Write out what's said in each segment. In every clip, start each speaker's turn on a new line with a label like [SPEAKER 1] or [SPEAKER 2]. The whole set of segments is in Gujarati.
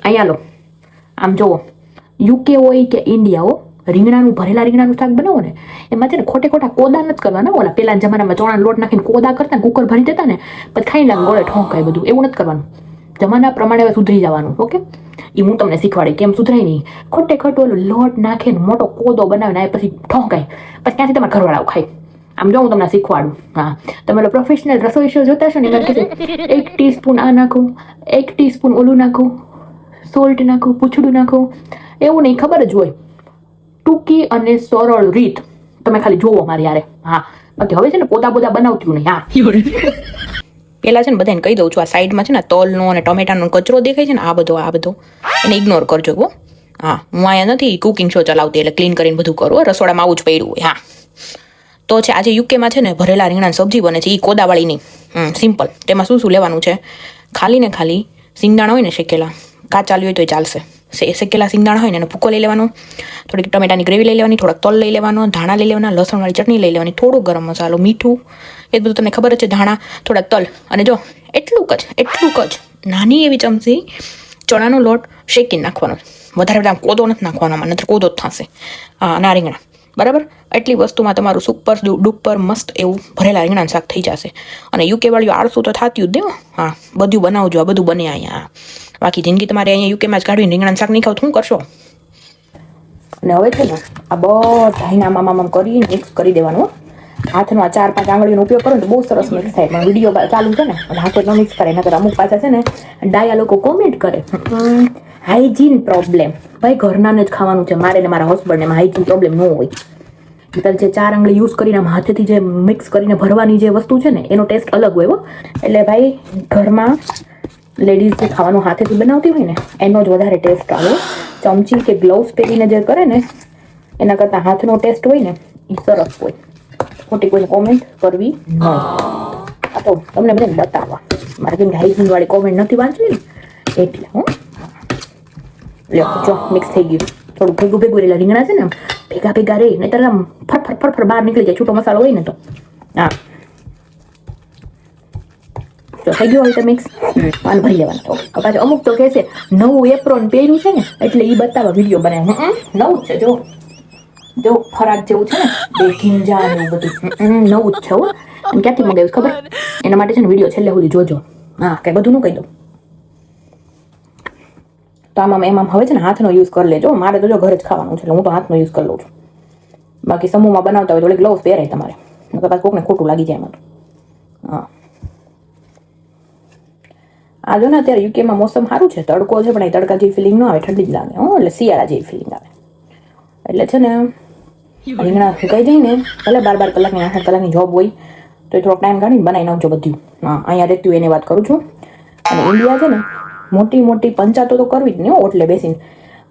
[SPEAKER 1] અહીંયા લો, આમ જુઓ, યુકે હોય કે ઇન્ડિયા હો, રીંગણાનું ભરેલા રીંગણાનું શાક બનાવો ને એમાં છે ને ખોટા કોદા નથી કરવાના. ઓલા પેલા જમાનામાં ચોળાનો લોટ નાખીને કોદા કરતા, કુકર ભરી દેતા ને પછી ખાઈ લાગે ગોળે ઠોંકાય બધું, એવું નથી કરવાનું. જમાના પ્રમાણે હવે સુધરી જવાનું. ઓકે, એ હું તમને શીખવાડી કેમ સુધરાય નહીં. ખોટું ઓલું લોટ નાખીને મોટો કોદો બનાવીને પછી ઠોંકાય, પછી ત્યાંથી તમારા ઘરવાળાઓ ખાય. આમ જો હું તમને શીખવાડું. હા, તમે પ્રોફેશનલ રસોઈ શો જોતા છો ને એમાં કીધું 1 ટીસ્પૂન આ નાખું, 1 ટીસ્પૂન ઓલું નાખું, સોલ્ટ નાખું, પૂછડું નાખું, એવું નહીં, ખબર જ હોય. ટૂંકી અને સરળ રીત તમે ખાલી જોવો મારી યારે. હા, બાકી હવે છે ને પોતા બનાવતું નહીં. હા, પેલા છે ને બધાને કહી દઉં છું, આ સાઈડમાં છે ને તલનો અને ટમેટાનો કચરો દેખાય છે ને, આ બધો એને ઇગ્નોર કરજો. હો, હા, હું અહીંયા નથી કુકિંગ શો ચલાવતી, એટલે ક્લીન કરીને બધું કરું. રસોડામાં આવું જ પડ્યું હોય. હા, તો છે આજે યુકેમાં છે ને ભરેલા રીંગણાની સબ્જી બને છે, એ કોદાવાળી નહીં, સિમ્પલ. તેમાં શું લેવાનું છે? ખાલી ને ખાલી સિંગદાણા હોય ને શેકેલા, કાચા હોય તોય ચાલશે. શેકેલા સિંગદાણા હોય ને એનો ભૂકો લઈ લેવાનો, થોડીક ટમેટાની ગ્રેવી લઈ લેવાની, થોડાક તલ લઈ લેવાનો, ધાણા લઈ લેવાના, લસણવાળી ચટણી લઈ લેવાની, થોડું ગરમ મસાલો, મીઠું, એ બધું તમને ખબર જ છે. ધાણા, થોડાક તલ, અને જો એટલું જ નાની એવી ચમચી ચણાનો લોટ શેકીને નાખવાનો. વધારે કોદો નથી નાખવાનો, નહીંતર કોદો જ થશે. ના રીંગણા, બરાબર. એટલી વસ્તુમાં તમારું સુપર ડુપર મસ્ત એવું ભરેલા રીંગણાનું શાક થઈ જશે. અને યુકે વાળું આળસું તો થતું જ દેવો. હા, બધું બનાવજો, આ બધું બને અહીંયા. બાકી જિંદગી તમારે અહીંયા યુકેમાં જ કાઢવીને રીંગણાનું શાક નહીં ખાવ શું કરશો? અને હવે છે ને આ બધાના આમ કરી મિક્સ કરી દેવાનું. હાથનો આ 4-5 આંગળીનો ઉપયોગ કરો ને તો બહુ સરસ મિક્સ થાય. પણ વિડીયો ચાલુ છે ને એટલે હાથો ન મિક્સ કરે, નકર અમુક પાછા છે ને ડાયા લોકો કોમેન્ટ કરે હાઇજીન પ્રોબ્લેમ. ભાઈ ઘરનાને જ ખાવાનું છે, મારે ને મારા હસબન્ડને એમાં હાઇજીન પ્રોબ્લેમ ન હોય. જે 4 આંગળી યુઝ કરીને હાથેથી જે મિક્સ કરીને ભરવાની જે વસ્તુ છે ને એનો ટેસ્ટ અલગ હોય. એટલે ભાઈ ઘરમાં લેડીઝ જે ખાવાનું હાથેથી બનાવતી હોય ને એનો જ વધારે ટેસ્ટ આવે. ચમચી કે ગ્લવ્સ પહેરીને જે કરે ને એના કરતાં હાથનો ટેસ્ટ હોય ને એ સરસ હોય. ખોટી કોઈને કોમેન્ટ કરવી ન. આ તો તમને બધાને બતાવવા મારે, કેમ કે હાઇજીન વાળી કોમેન્ટ નથી વાંચવી ને એટલે. લ્યો, જો મિક્સ થઈ ગયું, થોડું ભેગું રહેલા રીંગણા છે ને ભેગા રહી, નહીતર આમ ફર બહાર નીકળી જાય, છૂટો મસાલો હોય ને તો. હા, તો થઈ ગયો હોય તો મિક્સ પાન ભરી લેવાનું. તો પાછું અમુક તો કહે છે નવું એપ્રોન પહેર્યું છે ને એટલે એ બતાવવા વિડીયો બનાવે. નવું જ છે, જો ખરાબ જેવું છે ને, બે ખીંજા ને એવું બધું નવું જ છે. હો, અને ક્યાંથી મગાવ્યું ખબર? એના માટે છે ને વિડીયો છેલ્લે સુધી જોજો. હા, કઈ બધું ન કહી દઉં. તો એમાં હવે છે ને હાથનો યુઝ કરી લેજો. મારે તો જો ઘરે જ ખાવાનું છે એટલે હું તો હાથનો યુઝ કરી લઉં છું. બાકી સમૂહમાં બનાવતા હોય તો ગ્લોવ્સ પહેરાય તમારે, નકર કોકને ખોટું લાગી જાય એમાં તો. હા, આ જો ને અત્યારે યુકેમાં મોસમ સારું છે, તડકો છે, પણ એ તડકા જેવી ફિલિંગ ન આવે, ઠંડી જ લાગે. એટલે શિયાળા જેવી ફિલિંગ આવે. એટલે છે ને રીંગણા સુકાઈ જાય ને, ભલે 12 કલાકની 8 કલાકની જોબ હોય તો એ થોડોક ટાઈમ કાઢીને બનાવી નાખજો બધું. હા, અહીંયા રહેતી હોય એની વાત કરું છું. અને ઇન્ડિયા છે ને મોટી પંચાતો તો કરવી જ નહીં ઓટલે બેસીને.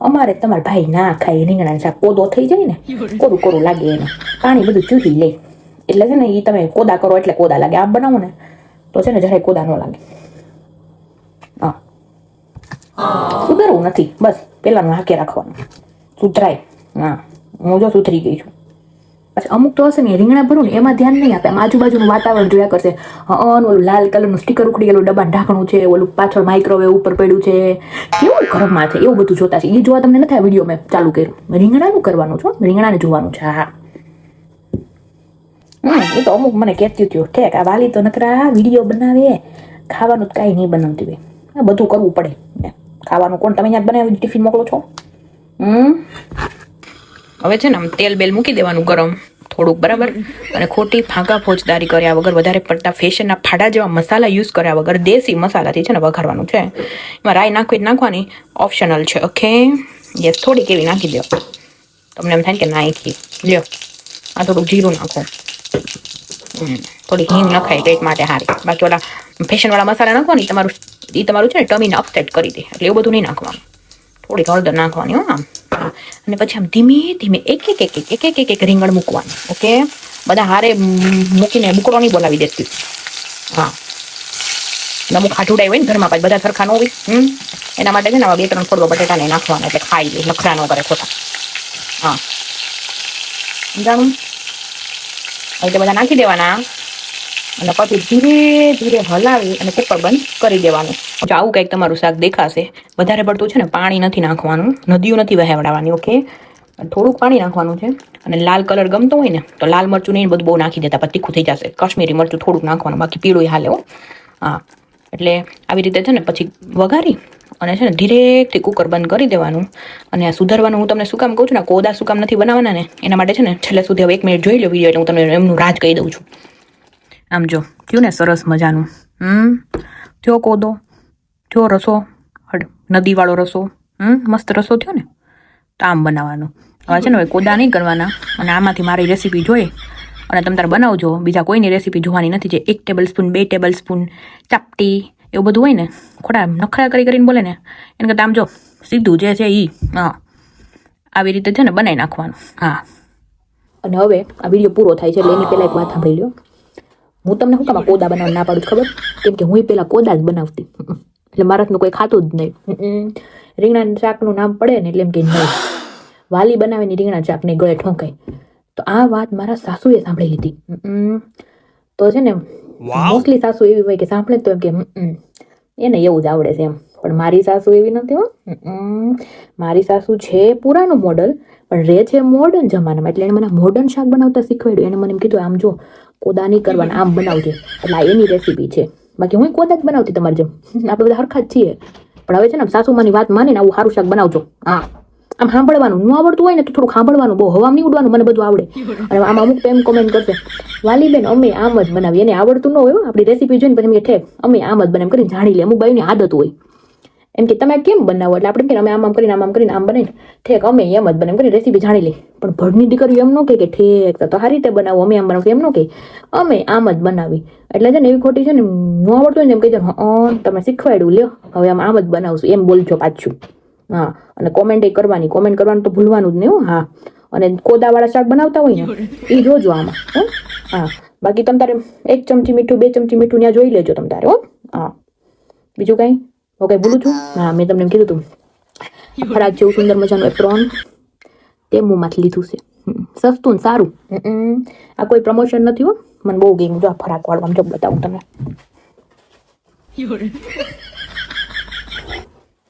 [SPEAKER 1] અમારે તમારા ભાઈ ના ખાય રીંગણાનું શાક, કોદો થઈ જાય ને, કોરું લાગે એને, પાણી બધું ચૂસી લે. એટલે છે ને એ તમે કોદા કરો એટલે કોદા લાગે. આપ બનાવો ને તો છે ને જરાય કોદા ન લાગે. હા, સુધરવું નથી, બસ પેલાનું હાકે રાખવાનું, સુધરાય. હા, હું જો સુધરી ગઈ છું. પછી અમુક તો હશે ને રીંગણા ભરું ને એમાં ધ્યાન નહીં આપે, આમ આજુબાજુનું વાતાવરણ જોયા કરશે. ઓલું લાલ કલરનું સ્ટીકર ઉખડી ગયેલું, ડબ્બા ઢાંકણું છે, ઓલું પાછળ માઇક્રોવેવ ઉપર પડ્યું છે, કેવું ઘરમાં છે, એવું બધું જોતા છે. એ જોવા તમને નથી આ વિડીયો મેં ચાલુ કર્યું. રીંગણાનું કરવાનું છે, રીંગણાને જોવાનું છે. હા, એ તો અમુક મને કહેતી થયું ઠેક આ વાલી તો નકરા વિડીયો બનાવે, ખાવાનું કાંઈ નહીં બનાવતી હોય. આ બધું કરવું પડે. ખાવાનું કોણ તમે અહીંયા બનાવી ટિફિન મોકલો છો? હવે છે ને આમ તેલ બેલ મૂકી દેવાનું ગરમ થોડુંક, બરાબર. અને ખોટી ફાંકા ફોજદારી કર્યા વગર, વધારે પડતા ફેશનના ફાડા જેવા મસાલા યુઝ કર્યા વગર દેશી મસાલાથી છે ને વઘારવાનું છે. એમાં રાઈ નાખવાની ઓપ્શનલ છે. ઓકે, યસ, થોડીક એવી નાખી દો. તમને એમ થાય કે નાખી લ્યો. આ થોડુંક જીરું નાખો, થોડીક હિંગ નખાય પેટ માટે સારી. બાકી ઓલા ફેશનવાળા મસાલા નાખવાની તમારું છે ને ટમીને અપસેટ કરી દે, એટલે એવું બધું નહીં નાખવાનું. થોડીક હળદર નાખવાની. આમ અને પછી આમ ધીમે ધીમે એક રીંગણ મૂકવાનું. ઓકે, બધા હારે મૂકીને બુકડો નહીં બોલાવી દેતી. હા, અમુક ખાટુડાઈ હોય ને ઘરમાં, પાછું બધા સરખા ન હોય. એના માટે છે ને 2-3 ફોડવા બટેટાને નાખવાના, એટલે ખાઈ લે, નખરા ન કરે ખોટા. હા, સમજાણું? એટલે બધા નાખી દેવાના અને પછી ધીરે ધીરે હલાવી અને કુકર બંધ કરી દેવાનું. આવું કંઈક તમારું શાક દેખાશે. વધારે પડતું છે ને પાણી નથી નાખવાનું, નદીઓ નથી વહેવડાવવાની. ઓકે, થોડુંક પાણી નાખવાનું છે. અને લાલ કલર ગમતો હોય ને તો લાલ મરચું નહીં બધું બહુ નાખી દેતા, પછી તીખું થઈ જશે. કાશ્મીરી મરચું થોડુંક નાખવાનું, બાકી પીળું હાલે હો. હા, એટલે આવી રીતે છે ને પછી વઘારી અને છે ને ધીરેથી કુકર બંધ કરી દેવાનું. અને આ સુધારવાનું હું તમને શું કામ કહું છું ને, કોદા શું કામ નથી બનાવવાના ને એના માટે છે ને છેલ્લે સુધી હવે 1 મિનિટ જોઈ લો વિડીયો, એટલે હું તમને એમનું રાજ કહી દઉં છું. આમ જો થયું ને સરસ મજાનું. થયો કોદો, થયો રસો, નદીવાળો રસો. મસ્ત રસો થયો ને. તો આમ બનાવવાનું. હવે છે ને હવે કોદા નહીં કરવાના. અને આમાંથી મારી રેસીપી જોઈ અને તમે તારે બનાવજો. બીજા કોઈની રેસીપી જોવાની નથી. જે 1 ટેબલ સ્પૂન 2 ટેબલ સ્પૂન ચાપટી એવું બધું હોય ને, ખોટા નખરા કરીને બોલે ને, એને કરતાં આમ જો સીધું જે છે એ આવી રીતે છે ને બનાવી નાખવાનું. હા, અને હવે આ વિડીયો પૂરો થાય છે એટલે એની પહેલાં એક વાત સાંભળી લો. હું તમને શું કામ કોદા બનાવવા ના પાડું ખબર? કેમ કે હું પહેલાં કોદા જ બનાવતી, એટલે મારાથનું કોઈ ખાતું જ નહીં. રીંગણા શાકનું નામ પડે ને એટલે એમ કે નહીં, વાલી બનાવીને રીંગણા શાકને ગળે ઠોંકાય. તો આ વાત મારા સાસુએ સાંભળી લીધી. તો છે ને મોસ્ટલી સાસુ એવી હોય કે સાંભળે તો એમ કે એને એવું જ આવડે છે એમ. પણ મારી સાસુ એવી નથી હો. મારી સાસુ છે પુરાનું મોડલ, પણ રહે છે મોડર્ન જમાનામાં. એટલે એને મને મોડર્ન શાક બનાવતા શીખવાડ્યું. એને મને એમ કીધું આમ જો કોદા નહીં કરવાના, આમ બનાવજે. એટલે આ એની રેસીપી છે. બાકી હું કોદા જ બનાવતી તમારી જેમ, આપણે બધા હરખા જ છીએ. પણ હવે છે ને સાસુમાની વાત માનીને આવું સારું શાક બનાવજો. હા, આમ સાંભળવાનું ન આવડતું હોય ને તો થોડુંક સાંભળવાનું, બહુ હવામાં નહીં ઉડવાનું. મને બધું આવડે. અને આમ અમુક તો એમ કોમેન્ટ કરશે, વાલીબેન અમે આમ જ બનાવી. એને આવડતું ન હોય આપણી રેસીપી જોઈને પછી ઠેક અમે આમ જ બનાવી કરીને જાણી લે. અમુક બાઈની આદત હોય એમ કે તમે કેમ બનાવો, એટલે આપણે કે અમે આમ કરીને આમ કરીને આમ બનાવીને ઠેક અમે એમ જ બનાવી કરીને રેસીપી જાણી લે. પણ ભણની દીકરીઓ એમ ન કહે કે ઠેક તો સારી રીતે બનાવો, અમે આમ બનાવશું એમ ન કહે, અમે આમ જ બનાવી. એટલે છે ને એવી ખોટી છે ને ન આવડતું હોય ને એમ કહી દે તમે શીખવાડ્યું લ્યો હવે આમ જ બનાવશું એમ બોલજો પાછું. હા, અને કોમેન્ટ કરવાની, કોમેન્ટ કરવાનું તો ભૂલવાનું જ નહીં. હા, અને કોદાવાળા શાક બનાવતા હોય ને એ જોજો આમાં. હા, બાકી તમે તારે 1 ચમચી મીઠું 2 ચમચી મીઠું ત્યાં જોઈ લેજો તમે તારે. હા, બીજું કાંઈ ઓકે ભૂલું છું? હા, મેં તમને એમ કીધું તું ફરાક જેવું સુંદર મજાનું એપ્રોન તે મોંમાંથી લીધું છે. સસ્તું ને સારું. આ કોઈ પ્રમોશન નથી હો, મને બહુ ગમ્યું. જો આ ફરાક વાળું આમ જો બતાવું તમને.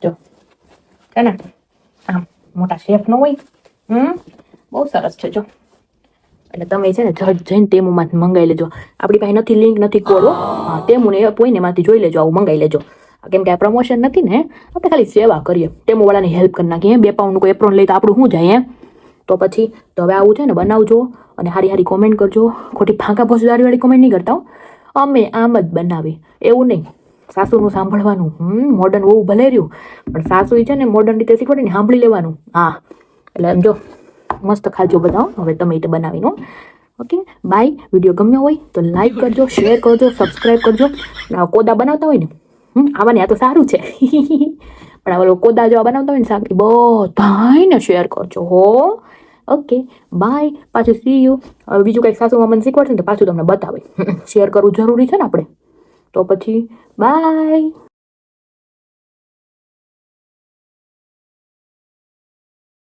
[SPEAKER 1] જો છે ને આમ મોટા શેફ નો હોય. બહુ સરસ છે જો. એટલે તમે છે ને જઈને તેમોમાંથી મંગાવી લેજો. આપણી પાસે નથી લિંક નથી કોડ. હા, તેમુને હોય ને એમાંથી જોઈ લેજો, આવું મંગાવી લેજો. કેમ કે આ પ્રમોશન નથી ને, આપણે ખાલી સેવા કરીએ, ટેમો વાળાની હેલ્પ કરી નાખીએ. 2 પાઉન્ડનું કોઈ એપ્રોન લઈ તો આપણું શું જાય તો પછી તો હવે આવું છે ને બનાવજો અને હારી હારી કોમેન્ટ કરજો. ખોટી ફાંકા ફોજદારીવાળી કોમેન્ટ નહીં કરતા. અમે આમ જ બનાવી એવું નહીં. સાસુનું સાંભળવાનું. મોડર્ન બહુ ભલે રહ્યું પણ સાસુ છે ને મોડર્ન રીતે શીખવાડીને સાંભળી લેવાનું. હા, એટલે એમ જો મસ્ત ખાજો બધા. હવે તમે એ બનાવીનો. Okay, bye. વિડીયો ગમ્યો હોય તો લાઈક કરજો, શેર કરજો, સબસ્ક્રાઈબ કરજો. કોદા બનાવતા હોય ને આવાની આ તો સારું છે પણ આ કોદા જેવા બનાવતા હોય ને શાક બધાને શેર કરજો હો. Okay, bye. પાછું સી યુ. બીજું કંઈક સાસુમાં મને શીખવાડશે ને તો પાછું તમને બતાવે. શેર કરવું જરૂરી છે ને આપણે. તો પછી બાય.